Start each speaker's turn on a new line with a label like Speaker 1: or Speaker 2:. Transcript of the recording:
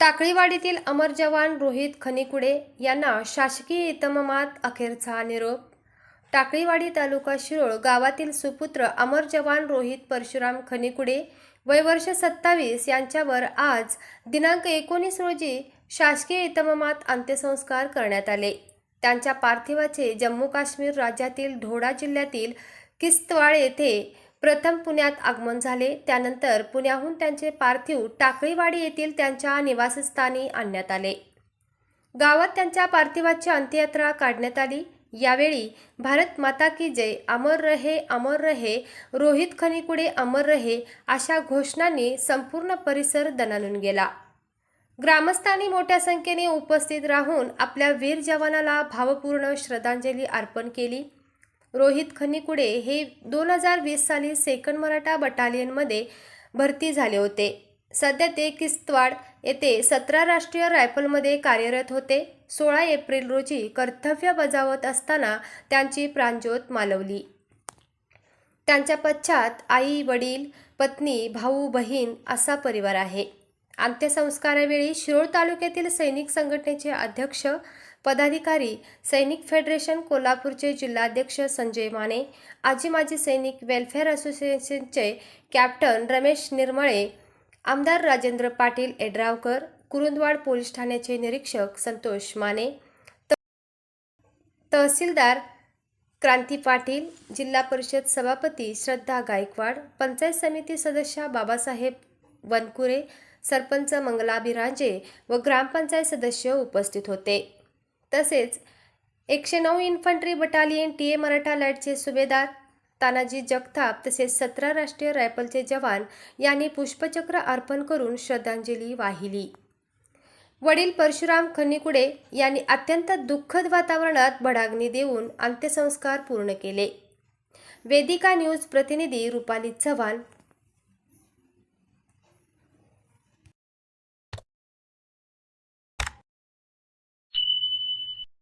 Speaker 1: टाकळीवाडीतील अमर जवान रोहित खनिकुडे यांना शासकीय इतमामात अखेरचा निरोप। टाकळीवाडी तालुका शिरोळ गावातील सुपुत्र अमर जवान रोहित परशुराम खनिकुडे वय वर्ष 27 यांच्यावर आज दिनांक 19 रोजी शासकीय इतमामात अंत्यसंस्कार करण्यात आले। त्यांच्या पार्थिवाचे जम्मू काश्मीर राज्यातील ढोडा जिल्ह्यातील किश्तवाड़ येथे प्रथम पुण्यात आगमन झाले। त्यानंतर पुण्याहून त्यांचे पार्थिव टाकळीवाडी येथील त्यांच्या निवासस्थानी आणण्यात आले। गावात त्यांच्या पार्थिवाची अंत्ययात्रा काढण्यात आली। यावेळी भारत माता की जय, अमर रहे, रोहित खनिकुडे अमर रहे अशा घोषणांनी संपूर्ण परिसर दणाणून गेला। ग्रामस्थांनी मोठ्या संख्येने उपस्थित राहून आपल्या वीर जवानाला भावपूर्ण श्रद्धांजली अर्पण केली। रोहित खनिकुडे हे 2020 साली सेकंड मराठा बटालियनमध्ये भरती झाले होते। सध्या ते किश्तवाड़ येथे 17 राष्ट्रीय रायफलमध्ये कार्यरत होते। 16 एप्रिल रोजी कर्तव्य बजावत असताना त्यांची प्राणज्योत मालवली। त्यांच्या पश्चात आई, वडील, पत्नी, भाऊ, बहीण असा परिवार आहे। अंत्यसंस्कारावेळी शिरोळ तालुक्यातील सैनिक संघटनेचे अध्यक्ष, पदाधिकारी, सैनिक फेडरेशन कोल्हापूरचे जिल्हाध्यक्ष संजय माने, आजी माजी सैनिक वेलफेअर असोसिएशनचे कॅप्टन रमेश निर्मळे, आमदार राजेंद्र पाटील एड्रावकर, कुरुंदवाड पोलीस ठाण्याचे निरीक्षक संतोष माने, तहसीलदार क्रांती पाटील, जिल्हा परिषद सभापती श्रद्धा गायकवाड, पंचायत समिती सदस्य बाबासाहेब वनकुरे, सरपंच मंगला बिराजे व ग्रामपंचायत सदस्य उपस्थित होते। तसेच 109 इन्फंट्री बटालियन टीए मराठा लाईटचे सुभेदार तानाजी जगताप तसेच 17 राष्ट्रीय रायफलचे जवान यांनी पुष्पचक्र अर्पण करून श्रद्धांजली वाहिली। वडील परशुराम खनिकुडे यांनी अत्यंत दुःखद वातावरणात बडागणी देऊन अंत्यसंस्कार पूर्ण केले। वेदिका न्यूज प्रतिनिधी रुपाली चव्हाण,